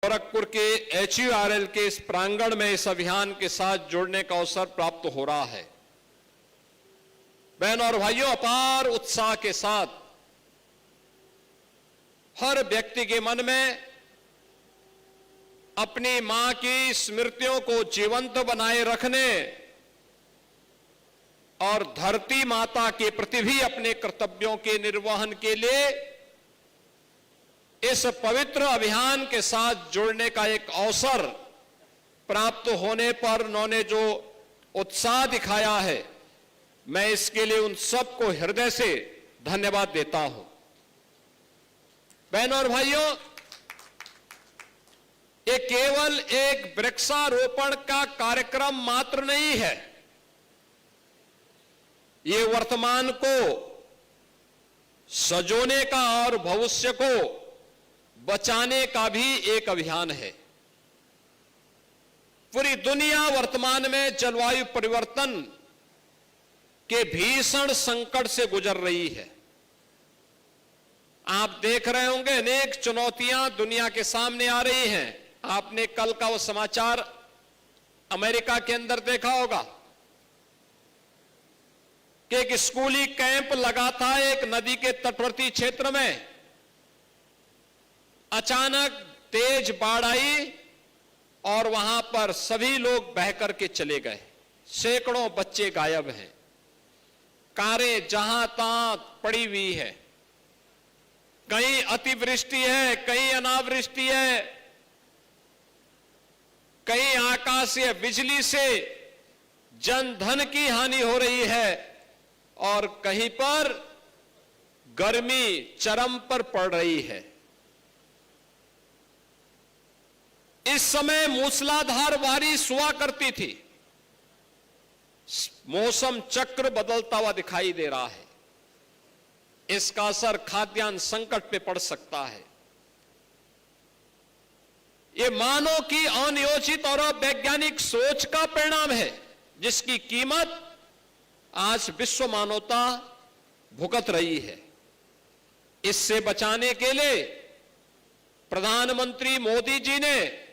गोरखपुर के HURL के इस प्रांगण में इस अभियान के साथ जुड़ने का अवसर प्राप्त हो रहा है। बहनों और भाइयों, अपार उत्साह के साथ हर व्यक्ति के मन में अपनी मां की स्मृतियों को जीवंत बनाए रखने और धरती माता के प्रति भी अपने कर्तव्यों के निर्वहन के लिए इस पवित्र अभियान के साथ जुड़ने का एक अवसर प्राप्त होने पर उन्होंने जो उत्साह दिखाया है, मैं इसके लिए उन सबको हृदय से धन्यवाद देता हूं। बहनों और भाइयों, ये केवल एक वृक्षारोपण का कार्यक्रम मात्र नहीं है, ये वर्तमान को सजोने का और भविष्य को बचाने का भी एक अभियान है। पूरी दुनिया वर्तमान में जलवायु परिवर्तन के भीषण संकट से गुजर रही है। आप देख रहे होंगे अनेक चुनौतियां दुनिया के सामने आ रही हैं। आपने कल का वो समाचार अमेरिका के अंदर देखा होगा कि एक स्कूली कैंप लगा था एक नदी के तटवर्ती क्षेत्र में। अचानक तेज बाढ़ आई और वहां पर सभी लोग बह करके चले गए। सैकड़ों बच्चे गायब हैं। कारें जहां तहां पड़ी हुई है। कहीं अतिवृष्टि है, कहीं अनावृष्टि है, कहीं आकाशीय बिजली से जन धन की हानि हो रही है और कहीं पर गर्मी चरम पर पड़ रही है। इस समय मूसलाधार बारिश हुआ करती थी। मौसम चक्र बदलता हुआ दिखाई दे रहा है। इसका असर खाद्यान्न संकट पे पड़ सकता है। ये मानव की अनियोजित और वैज्ञानिक सोच का परिणाम है, जिसकी कीमत आज विश्व मानवता भुगत रही है। इससे बचाने के लिए प्रधानमंत्री मोदी जी ने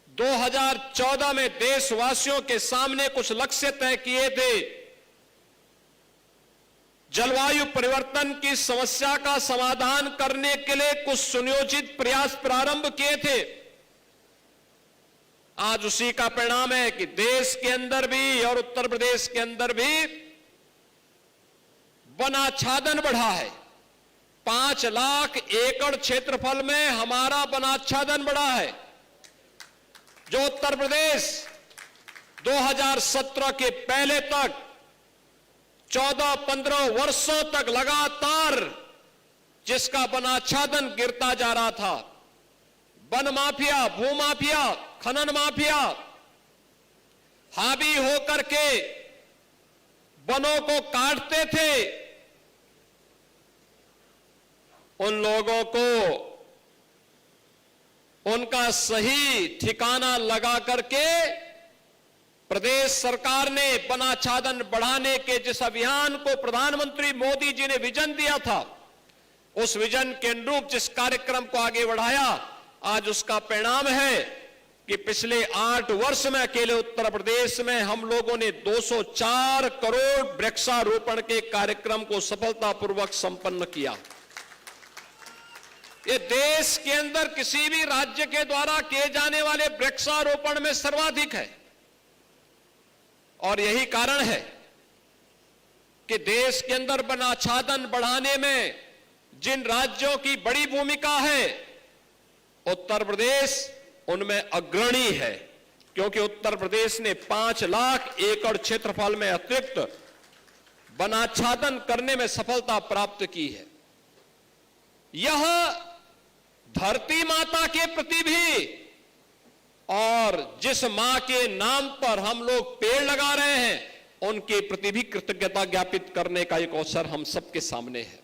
2014 में देशवासियों के सामने कुछ लक्ष्य तय किए थे। जलवायु परिवर्तन की समस्या का समाधान करने के लिए कुछ सुनियोजित प्रयास प्रारंभ किए थे। आज उसी का परिणाम है कि देश के अंदर भी और उत्तर प्रदेश के अंदर भी वनाच्छादन बढ़ा है। 5 लाख एकड़ क्षेत्रफल में हमारा वनाच्छादन बढ़ा है, जो उत्तर प्रदेश 2017 के पहले तक 14-15 वर्षों तक लगातार जिसका वनाच्छादन गिरता जा रहा था। वन माफिया, भूमाफिया, खनन माफिया हावी होकर के वनों को काटते थे। उन लोगों को उनका सही ठिकाना लगा करके प्रदेश सरकार ने वनाच्छादन बढ़ाने के जिस अभियान को प्रधानमंत्री मोदी जी ने विजन दिया था, उस विजन के अनुरूप जिस कार्यक्रम को आगे बढ़ाया, आज उसका परिणाम है कि पिछले 8 वर्ष में अकेले उत्तर प्रदेश में हम लोगों ने 204 करोड़ वृक्षारोपण के कार्यक्रम को सफलतापूर्वक संपन्न किया। ये देश के अंदर किसी भी राज्य के द्वारा किए जाने वाले वृक्षारोपण में सर्वाधिक है। और यही कारण है कि देश के अंदर वनाच्छादन बढ़ाने में जिन राज्यों की बड़ी भूमिका है, उत्तर प्रदेश उनमें अग्रणी है, क्योंकि उत्तर प्रदेश ने 5 लाख एकड़ क्षेत्रफल में अतिरिक्त वनाच्छादन करने में सफलता प्राप्त की है। यह धरती माता के प्रति भी और जिस मां के नाम पर हम लोग पेड़ लगा रहे हैं, उनके प्रति भी कृतज्ञता ज्ञापित करने का एक अवसर हम सबके सामने है।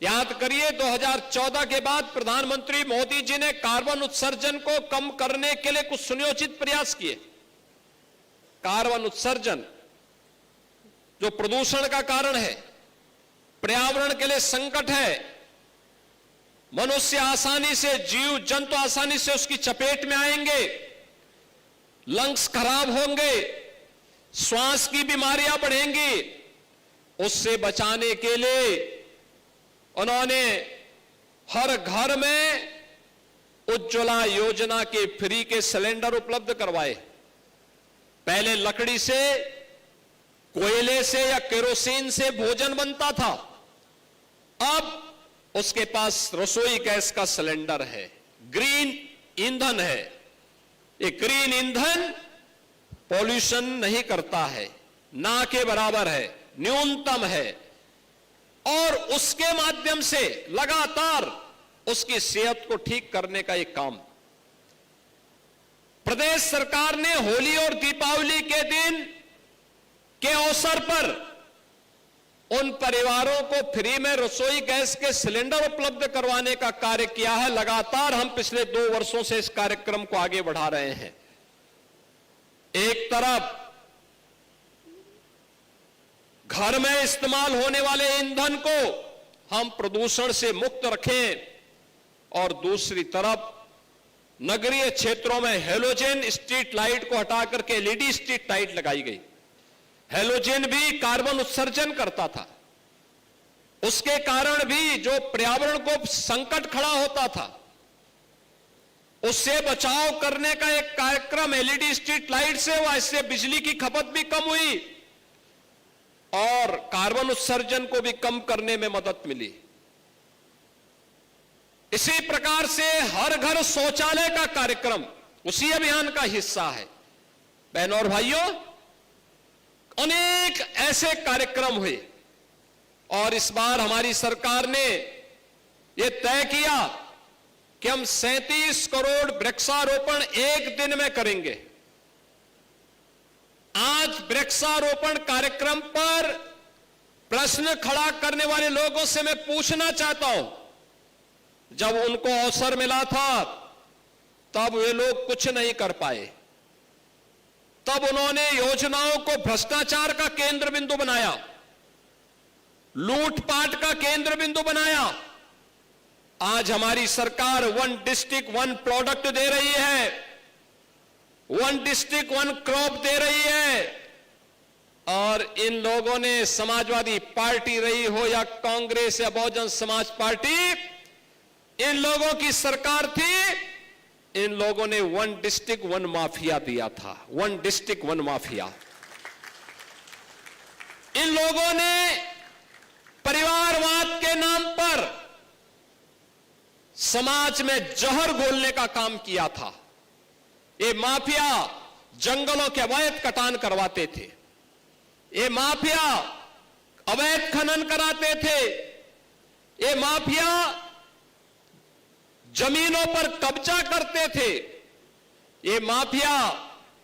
याद करिए, 2014 के बाद प्रधानमंत्री मोदी जी ने कार्बन उत्सर्जन को कम करने के लिए कुछ सुनियोजित प्रयास किए। कार्बन उत्सर्जन जो प्रदूषण का कारण है, पर्यावरण के लिए संकट है, मनुष्य आसानी से, जीव जंतु आसानी से उसकी चपेट में आएंगे, लंग्स खराब होंगे, श्वास की बीमारियां बढ़ेंगी। उससे बचाने के लिए उन्होंने हर घर में उज्ज्वला योजना के फ्री के सिलेंडर उपलब्ध करवाए। पहले लकड़ी से, कोयले से या केरोसिन से भोजन बनता था, अब उसके पास रसोई गैस का सिलेंडर है, ग्रीन ईंधन है। ये ग्रीन ईंधन पॉल्यूशन नहीं करता है, ना के बराबर है, न्यूनतम है, और उसके माध्यम से लगातार उसकी सेहत को ठीक करने का एक काम प्रदेश सरकार ने होली और दीपावली के दिन के अवसर पर उन परिवारों को फ्री में रसोई गैस के सिलेंडर उपलब्ध करवाने का कार्य किया है। लगातार हम पिछले 2 वर्षों से इस कार्यक्रम को आगे बढ़ा रहे हैं। एक तरफ घर में इस्तेमाल होने वाले ईंधन को हम प्रदूषण से मुक्त रखें, और दूसरी तरफ नगरीय क्षेत्रों में हेलोजन स्ट्रीट लाइट को हटा करके एलईडी स्ट्रीट लाइट लगाई गई। हेलोजन भी कार्बन उत्सर्जन करता था, उसके कारण भी जो पर्यावरण को संकट खड़ा होता था, उससे बचाव करने का एक कार्यक्रम एलईडी स्ट्रीट लाइट से हुआ। इससे बिजली की खपत भी कम हुई और कार्बन उत्सर्जन को भी कम करने में मदद मिली। इसी प्रकार से हर घर शौचालय का कार्यक्रम उसी अभियान का हिस्सा है। बहनों और भाइयों, अनेक ऐसे कार्यक्रम हुए, और इस बार हमारी सरकार ने यह तय किया कि हम 37 करोड़ वृक्षारोपण एक दिन में करेंगे। आज वृक्षारोपण कार्यक्रम पर प्रश्न खड़ा करने वाले लोगों से मैं पूछना चाहता हूं, जब उनको अवसर मिला था तब वे लोग कुछ नहीं कर पाए, तब उन्होंने योजनाओं को भ्रष्टाचार का केंद्र बिंदु बनाया, लूटपाट का केंद्र बिंदु बनाया। आज हमारी सरकार 1 डिस्ट्रिक्ट 1 प्रोडक्ट दे रही है, 1 डिस्ट्रिक्ट 1 क्रॉप दे रही है, और इन लोगों ने, समाजवादी पार्टी रही हो या कांग्रेस या बहुजन समाज पार्टी, इन लोगों की सरकार थी, इन लोगों ने 1 डिस्ट्रिक्ट 1 माफिया दिया था। 1 डिस्ट्रिक्ट 1 माफिया। इन लोगों ने परिवारवाद के नाम पर समाज में जहर घोलने का काम किया था। ये माफिया जंगलों के अवैध कटान करवाते थे, ये माफिया अवैध खनन कराते थे, ये माफिया जमीनों पर कब्जा करते थे, ये माफिया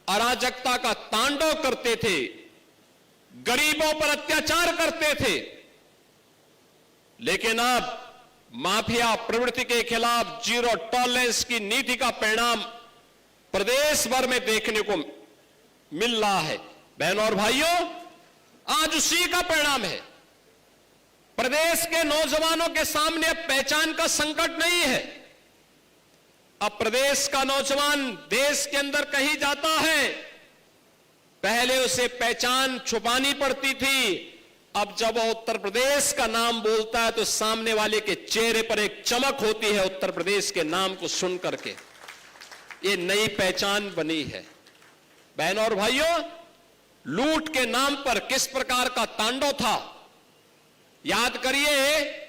अराजकता का तांडव करते थे, गरीबों पर अत्याचार करते थे। लेकिन अब माफिया प्रवृत्ति के खिलाफ जीरो टॉलरेंस की नीति का परिणाम प्रदेश भर में देखने को मिल रहा है। बहनों और भाइयों, आज उसी का परिणाम है। प्रदेश के नौजवानों के सामने अब पहचान का संकट नहीं है। अब प्रदेश का नौजवान देश के अंदर कहीं जाता है, पहले उसे पहचान छुपानी पड़ती थी, अब जब वो उत्तर प्रदेश का नाम बोलता है तो सामने वाले के चेहरे पर एक चमक होती है उत्तर प्रदेश के नाम को सुन करके। ये नई पहचान बनी है। बहनों और भाइयों, लूट के नाम पर किस प्रकार का तांडव था, याद करिए।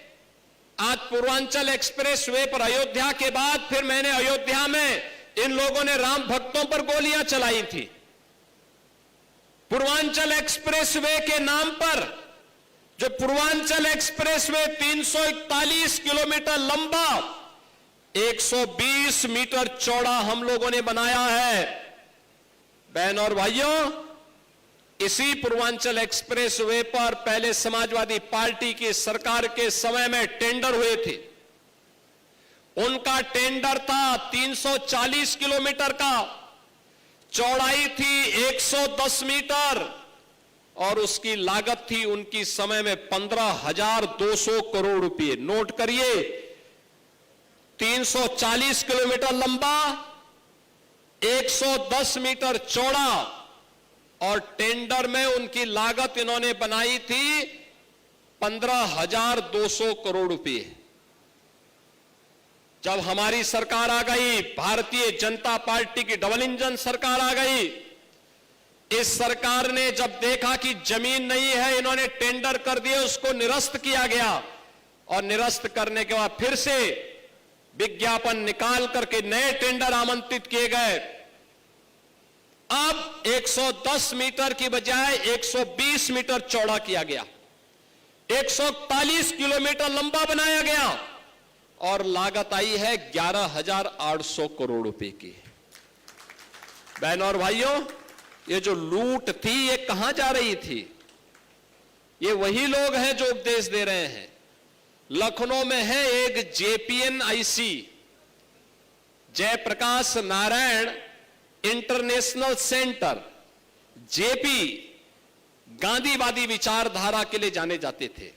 आज पूर्वांचल एक्सप्रेस वे पर अयोध्या के बाद फिर मैंने अयोध्या में इन लोगों ने राम भक्तों पर गोलियां चलाई थी। पूर्वांचल एक्सप्रेस वे के नाम पर, जो पूर्वांचल एक्सप्रेस वे 341 किलोमीटर लंबा, 120 मीटर चौड़ा हम लोगों ने बनाया है। बहनों और भाइयों, इसी पूर्वांचल एक्सप्रेस वे पर पहले समाजवादी पार्टी की सरकार के समय में टेंडर हुए थे। उनका टेंडर था 340 किलोमीटर का, चौड़ाई थी 110 मीटर, और उसकी लागत थी उनकी समय में 15,200 करोड़ रुपए। नोट करिए, 340 किलोमीटर लंबा, 110 मीटर चौड़ा और टेंडर में उनकी लागत इन्होंने बनाई थी 15,200 करोड़ रुपए। जब हमारी सरकार आ गई, भारतीय जनता पार्टी की डबल इंजन सरकार आ गई, इस सरकार ने जब देखा कि जमीन नहीं है, इन्होंने टेंडर कर दिए, उसको निरस्त किया गया और निरस्त करने के बाद फिर से विज्ञापन निकाल करके नए टेंडर आमंत्रित किए गए। अब 110 मीटर की बजाय 120 मीटर चौड़ा किया गया, 140 किलोमीटर लंबा बनाया गया और लागत आई है 11,800 करोड़ रुपए की। बहनों और भाइयों, ये जो लूट थी ये कहां जा रही थी? ये वही लोग हैं जो उपदेश दे रहे हैं। लखनऊ में है एक JPNIC, Jayaprakash Narayan international centre, JP गांधीवादी विचारधारा के लिए जाने जाते थे,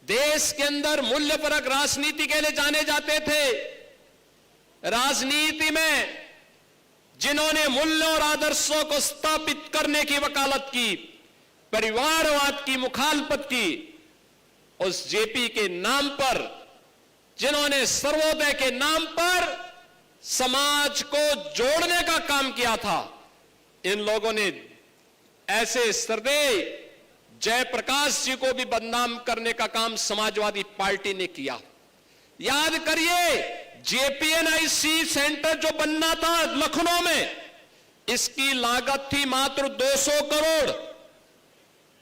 देश के अंदर मूल्यपरक राजनीति के लिए जाने जाते थे। राजनीति में जिन्होंने मूल्यों और आदर्शों को स्थापित करने की वकालत की, परिवारवाद की मुखालफत की, उस जेपी के नाम पर, जिन्होंने सर्वोदय के नाम पर समाज को जोड़ने का काम किया था, इन लोगों ने ऐसे सरदेय जयप्रकाश जी को भी बदनाम करने का काम समाजवादी पार्टी ने किया। याद करिए, JPNIC सेंटर जो बनना था लखनऊ में, इसकी लागत थी मात्र 200 करोड़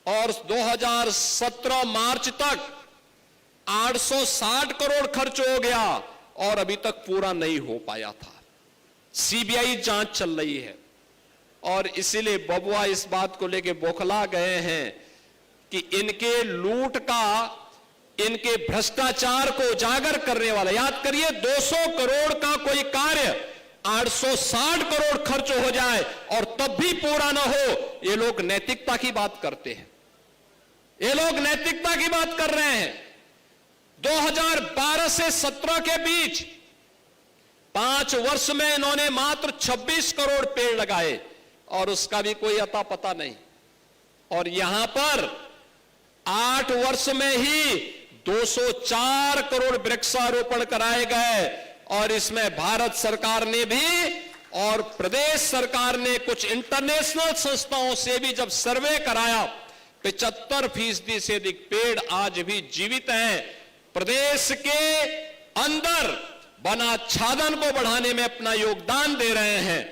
और 2017 मार्च तक 860 करोड़ खर्च हो गया और अभी तक पूरा नहीं हो पाया था। CBI जांच चल रही है और इसीलिए बबुआ इस बात को लेकर बौखला गए हैं कि इनके लूट का, इनके भ्रष्टाचार को उजागर करने वाला, याद करिए 200 करोड़ का कोई कार्य 860 करोड़ खर्च हो जाए और तब भी पूरा ना हो, ये लोग नैतिकता की बात करते हैं। ये लोग नैतिकता की बात कर रहे हैं। 2012 से 17 के बीच 5 वर्ष में इन्होंने मात्र 26 करोड़ पेड़ लगाए और उसका भी कोई अता पता नहीं। और यहां पर 8 वर्ष में ही 204 करोड़ वृक्षारोपण कराए गए और इसमें भारत सरकार ने भी और प्रदेश सरकार ने कुछ इंटरनेशनल संस्थाओं से भी जब सर्वे कराया, 75% से अधिक पेड़ आज भी जीवित हैं। प्रदेश के अंदर वनाच्छादन को बढ़ाने में अपना योगदान दे रहे हैं।